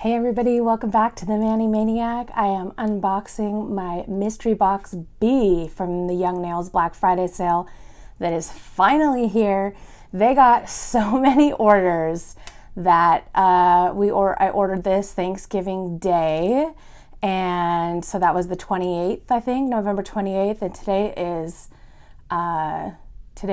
Hey everybody, welcome back to the Maniac. I am unboxing my mystery box B from the Young Nails Black Friday sale that is finally here. They got so many orders that I ordered this Thanksgiving Day, and so that was the 28th, I think, November 28th, and today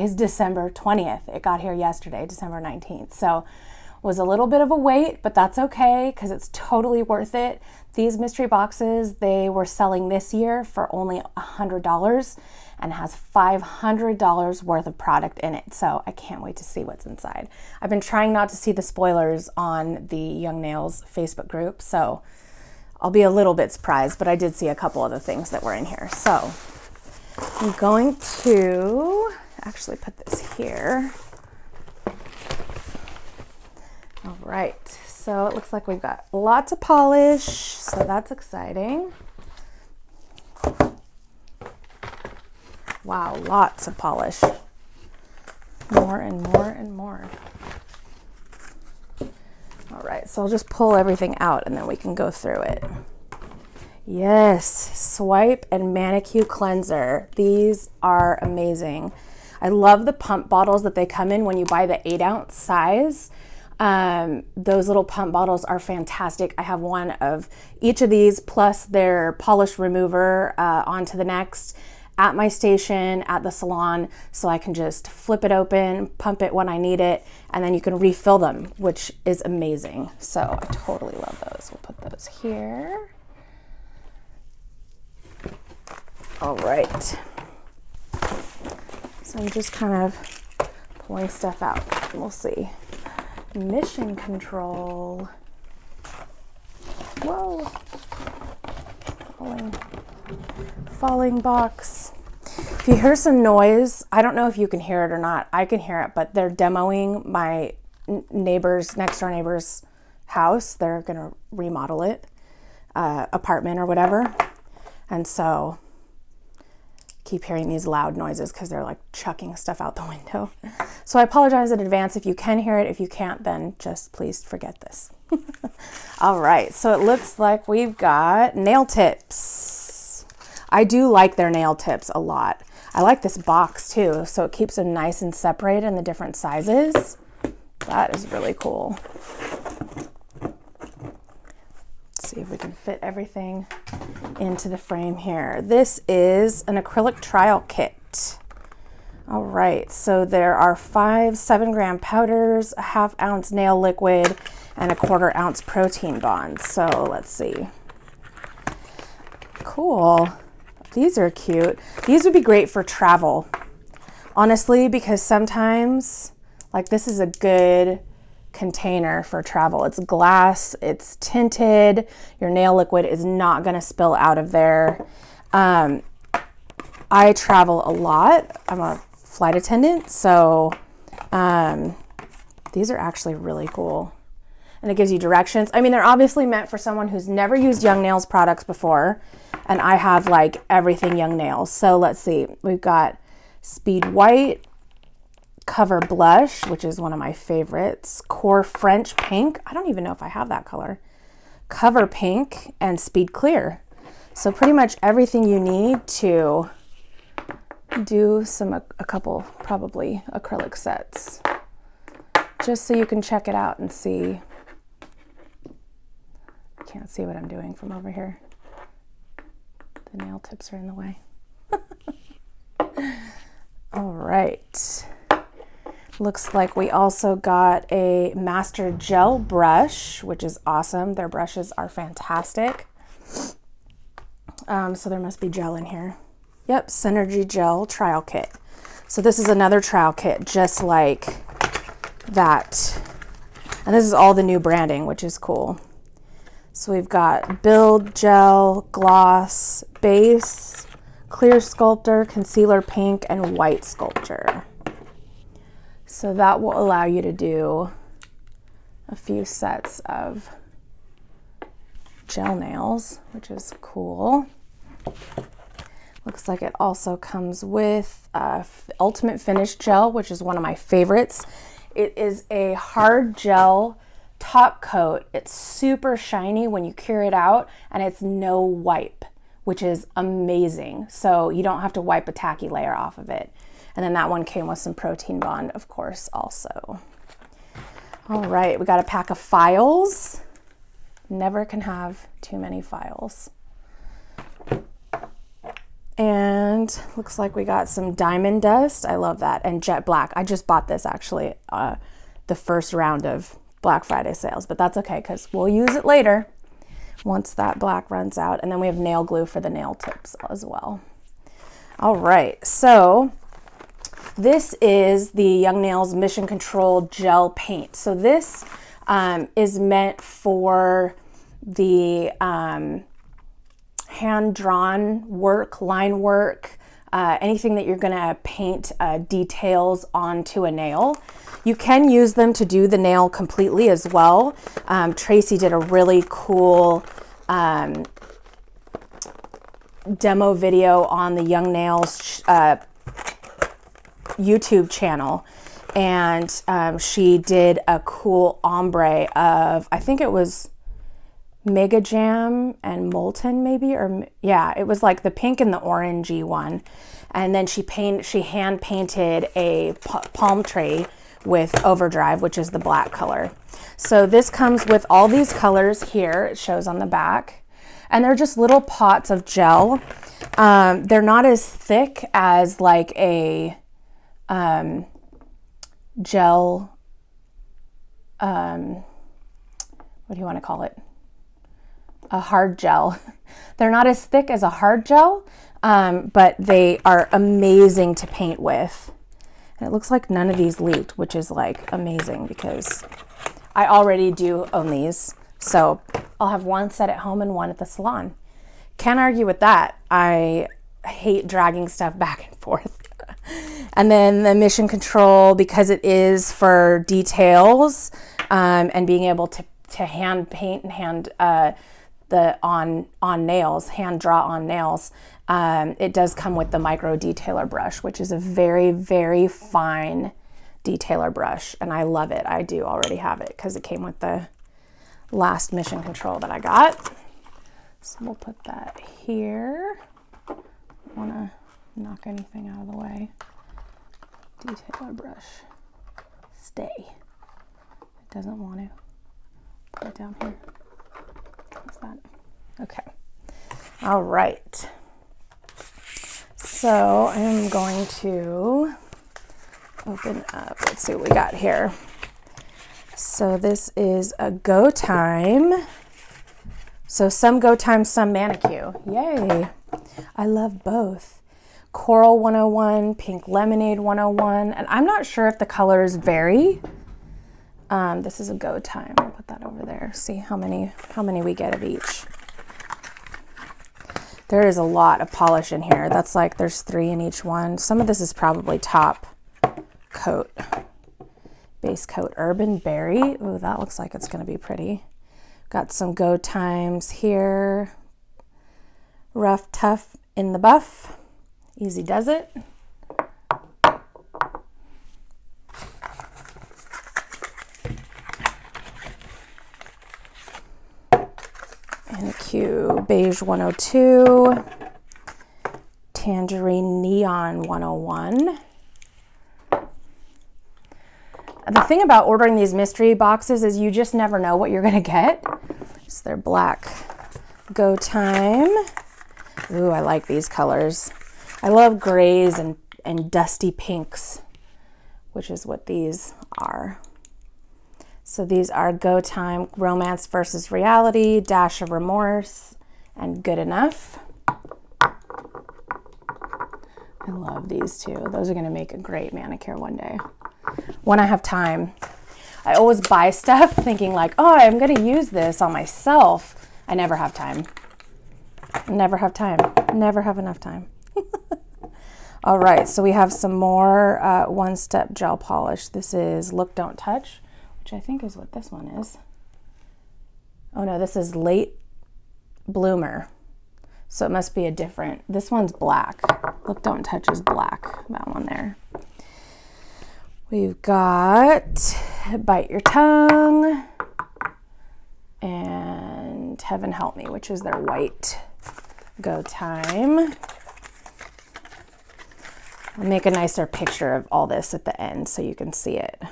is December 20th. It got here yesterday, December 19th. So was a little bit of a wait, but that's okay because it's totally worth it. These mystery boxes, they were selling this year for only $100 and has $500 worth of product in it. So I can't wait to see what's inside. I've been trying not to see the spoilers on the Young Nails Facebook group, so I'll be a little bit surprised, but I did see a couple of the things that were in here. So I'm going to actually put this here. All right, so it looks like we've got lots of polish, so that's exciting. Wow, lots of polish. More and more and more. All right, so I'll just pull everything out and then we can go through it. Yes, Swipe and Manicure cleanser. These are amazing. I love the pump bottles that they come in when you buy the 8-ounce size. Those little pump bottles are fantastic. I have one of each of these plus their polish remover on to the next at my station at the salon, so I can just flip it open, pump it when I need it, and then you can refill them, which is amazing. So I totally love those. We'll put those here. All right. So I'm just kind of pulling stuff out. We'll see. Mission control. Whoa. Falling box. If you hear some noise, I don't know if you can hear it or not. I can hear it, but they're demoing my next door neighbor's house. They're going to remodel it, apartment or whatever. And so keep hearing these loud noises because they're like chucking stuff out the window. So I apologize in advance if you can hear it. If you can't, then just please forget this. All right, so it looks like we've got nail tips. I do like their nail tips a lot. I like this box too, so it keeps them nice and separated in the different sizes. That is really cool. See if we can fit everything into the frame here. This is an acrylic trial kit. All right, so there are 5 7-gram powders, a 1/2 ounce nail liquid, and a 1/4 ounce protein bond. So let's see. Cool. These are cute. These would be great for travel, honestly, because sometimes, like, this is a good container for travel. It's glass, it's tinted, your nail liquid is not going to spill out of there. I travel a lot. I'm a flight attendant, so these are actually really cool. And it gives you directions. I mean, they're obviously meant for someone who's never used Young Nails products before, and I have like everything Young Nails. So let's see. We've got Speed White, Cover Blush, which is one of my favorites, Core French Pink. I don't even know if I have that color. Cover Pink, and Speed Clear. So pretty much everything you need to do a couple probably acrylic sets, just so you can check it out and see. Can't see what I'm doing from over here. The nail tips are in the way. All right. Looks like we also got a Master Gel brush, which is awesome. Their brushes are fantastic. So there must be gel in here. Yep, Synergy Gel Trial Kit. So this is another trial kit just like that. And this is all the new branding, which is cool. So we've got Build Gel, Gloss, Base, Clear Sculptor, Concealer Pink, and White Sculpture. So that will allow you to do a few sets of gel nails, which is cool. Looks like it also comes with Ultimate Finish Gel, which is one of my favorites. It is a hard gel Topcoat. It's super shiny when you cure it out, and it's no wipe, which is amazing. So you don't have to wipe a tacky layer off of it. And then that one came with some Protein Bond, of course, also. All right, we got a pack of files. Never can have too many files. And looks like we got some diamond dust. I love that. And jet black. I just bought this actually, the first round of Black Friday sales, but that's okay because we'll use it later once that black runs out. And then we have nail glue for the nail tips as well. All right, so this is the Young Nails Mission Control Gel Paint. So this is meant for the hand-drawn work, line work, anything that you're gonna paint details onto a nail. You can use them to do the nail completely as well. Tracy did a really cool demo video on the Young Nails YouTube channel, and she did a cool ombre of, I think it was Mega Jam and Molten maybe, or yeah, it was like the pink and the orangey one. And then she hand painted a palm tree with Overdrive, which is the black color. So this comes with all these colors here. It shows on the back, and they're just little pots of gel. They're not as thick as like a gel, what do you want to call it? A hard gel. They're not as thick as a hard gel, but they are amazing to paint with. And it looks like none of these leaked, which is like amazing because I already do own these. So I'll have one set at home and one at the salon. Can't argue with that. I hate dragging stuff back and forth. And then the Mission Control, because it is for details and being able to hand paint and hand on nails, hand draw on nails. It does come with the micro detailer brush, which is a very, very fine detailer brush, and I love it. I do already have it because it came with the last Mission Control that I got. So we'll put that here. Don't want to knock anything out of the way. Detailer brush. Stay. It doesn't want to. Put it down here. What's that? Okay. All right. So I'm going to open up. Let's see what we got here. So this is a Go Time. So some Go Time, some Manicure. Yay. I love both. Coral 101, Pink Lemonade 101. And I'm not sure if the colors vary. This is a Go Time. I'll put that over there. See how many we get of each. There is a lot of polish in here. That's like there's 3 in each one. Some of this is probably top coat. Base coat Urban Berry. Ooh, that looks like it's going to be pretty. Got some Go Times here. Rough Tough in the Buff. Easy Does It. Manicure Beige 102. Tangerine Neon 101. The thing about ordering these mystery boxes is you just never know what you're going to get. So they're black Go Time. Ooh, I like these colors. I love grays and dusty pinks, which is what these are. So these are Go Time Romance versus Reality, Dash of Remorse, and Good Enough. I love these two. Those are going to make a great manicure one day. When I have time. I always buy stuff thinking like, oh, I'm going to use this on myself. I never have time. Never have time. Never have enough time. All right, so we have some more One Step gel polish. This is Look, Don't Touch, which I think is what this one is. Oh no, this is Late Bloomer. So it must be a different, this one's black. Look, Don't Touch is black, that one there. We've got Bite Your Tongue, and Heaven Help Me, which is their white Go Time. I'll make a nicer picture of all this at the end so you can see it.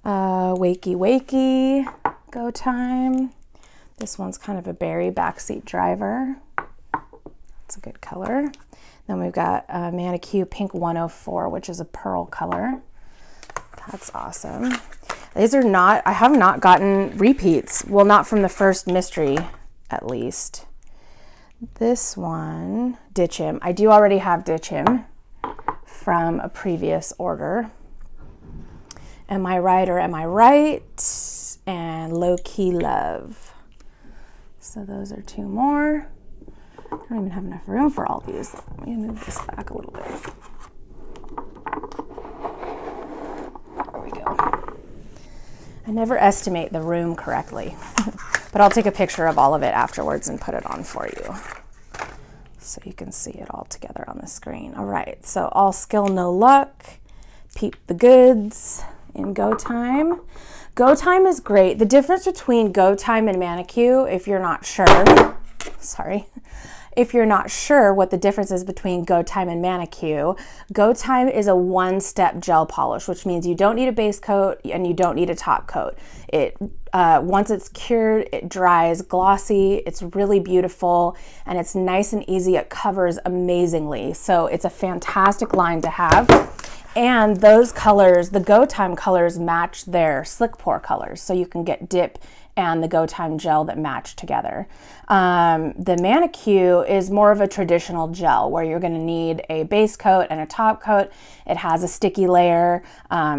Wakey Wakey Go Time. This one's kind of a berry backseat driver. It's a good color. Then we've got Manicure Pink 104, which is a pearl color. That's awesome. These are not, I have not gotten repeats. Well, not from the first mystery, at least. This one, Ditch Him. I do already have Ditch Him from a previous order. Am I Right or Am I Right? And Low Key Love. So those are two more. I don't even have enough room for all these. Let me move this back a little bit. There we go. I never estimate the room correctly, but I'll take a picture of all of it afterwards and put it on for you so you can see it all together on the screen. All right, so All Skill, No Luck, Peep the Goods in Go Time. Go Time is great. The difference between Go Time and Manicure, if you're not sure, if you're not sure what the difference is between Go Time and Manicure, Go Time is a one-step gel polish, which means you don't need a base coat and you don't need a top coat. It once it's cured, it dries glossy, it's really beautiful, and it's nice and easy. It covers amazingly. So it's a fantastic line to have. And those colors, the Go Time colors, match their Slick Pour colors. So you can get dip and the Go Time gel that match together. The Manicure is more of a traditional gel where you're going to need a base coat and a top coat. It has a sticky layer,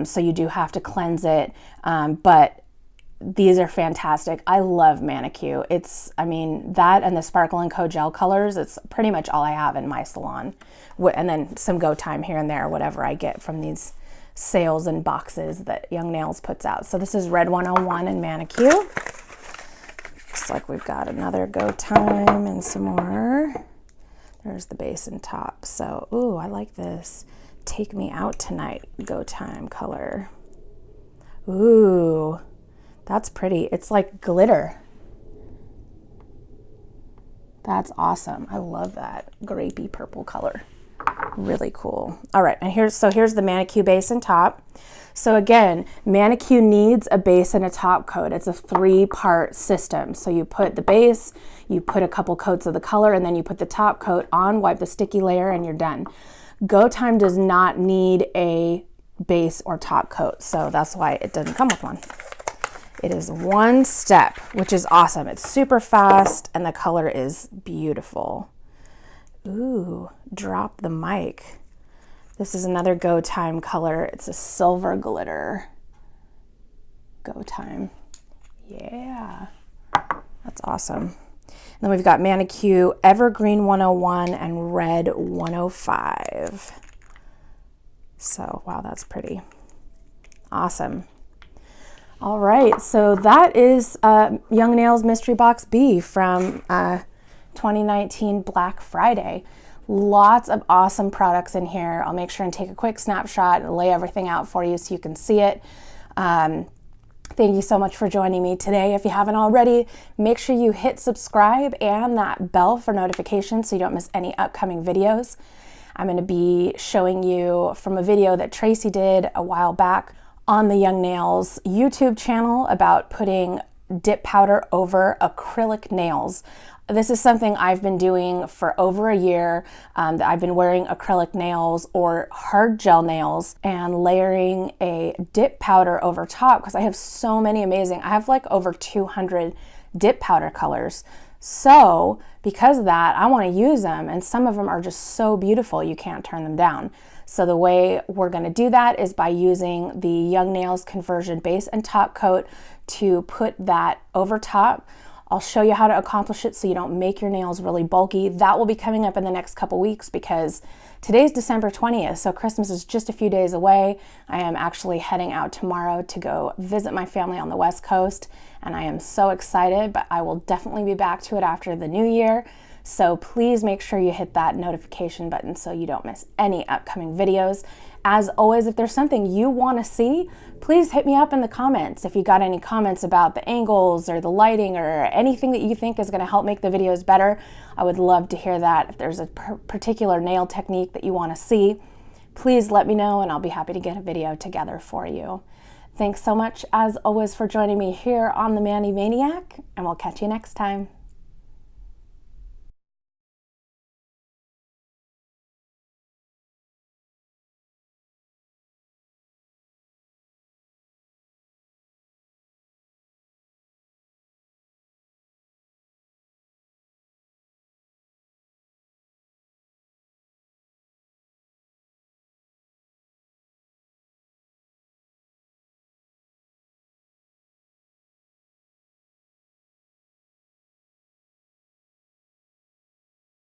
so you do have to cleanse it, but these are fantastic. I love Manicure. I mean, that and the Sparkle & Co gel colors, it's pretty much all I have in my salon. And then some Go Time here and there, whatever I get from these sales and boxes that Young Nails puts out. So this is Red 101 and Manicure. Looks like we've got another Go Time and some more. There's the base and top. So, ooh, I like this Take Me Out Tonight Go Time color. Ooh, that's pretty. It's like glitter. That's awesome. I love that grapey purple color. Really cool. All right, and here's the Manicure base and top. So again, Manicure needs a base and a top coat. It's a 3-part system. So you put the base, you put a couple coats of the color, and then you put the top coat on, wipe the sticky layer, and you're done. Go Time does not need a base or top coat, so that's why it doesn't come with one. It is one step, which is awesome. It's super fast, and the color is beautiful. Ooh, Drop the Mic. This is another Go Time color. It's a silver glitter. Go Time. Yeah, that's awesome. And then we've got Manicure Evergreen 101 and Red 105. So, wow, that's pretty. Awesome. All right, so that is Young Nails Mystery Box B from 2019 Black Friday. Lots of awesome products in here. I'll make sure and take a quick snapshot and lay everything out for you so you can see it. Thank you so much for joining me today. If you haven't already, make sure you hit subscribe and that bell for notifications so you don't miss any upcoming videos. I'm going to be showing you from a video that Tracy did a while back on the Young Nails YouTube channel about putting dip powder over acrylic nails. This is something I've been doing for over a year. I've been wearing acrylic nails or hard gel nails and layering a dip powder over top because I have so many amazing, I have like over 200 dip powder colors. So because of that, I want to use them, and some of them are just so beautiful you can't turn them down. So the way we're going to do that is by using the Young Nails Conversion Base and Top Coat to put that over top. I'll show you how to accomplish it so you don't make your nails really bulky. That will be coming up in the next couple weeks because today's December 20th, so Christmas is just a few days away. I am actually heading out tomorrow to go visit my family on the West Coast, and I am so excited, but I will definitely be back to it after the new year. So please make sure you hit that notification button so you don't miss any upcoming videos. As always, if there's something you want to see, please hit me up in the comments. If you got any comments about the angles or the lighting or anything that you think is going to help make the videos better, I would love to hear that. If there's a particular nail technique that you want to see, please let me know and I'll be happy to get a video together for you. Thanks so much, as always, for joining me here on the Maniac, and we'll catch you next time.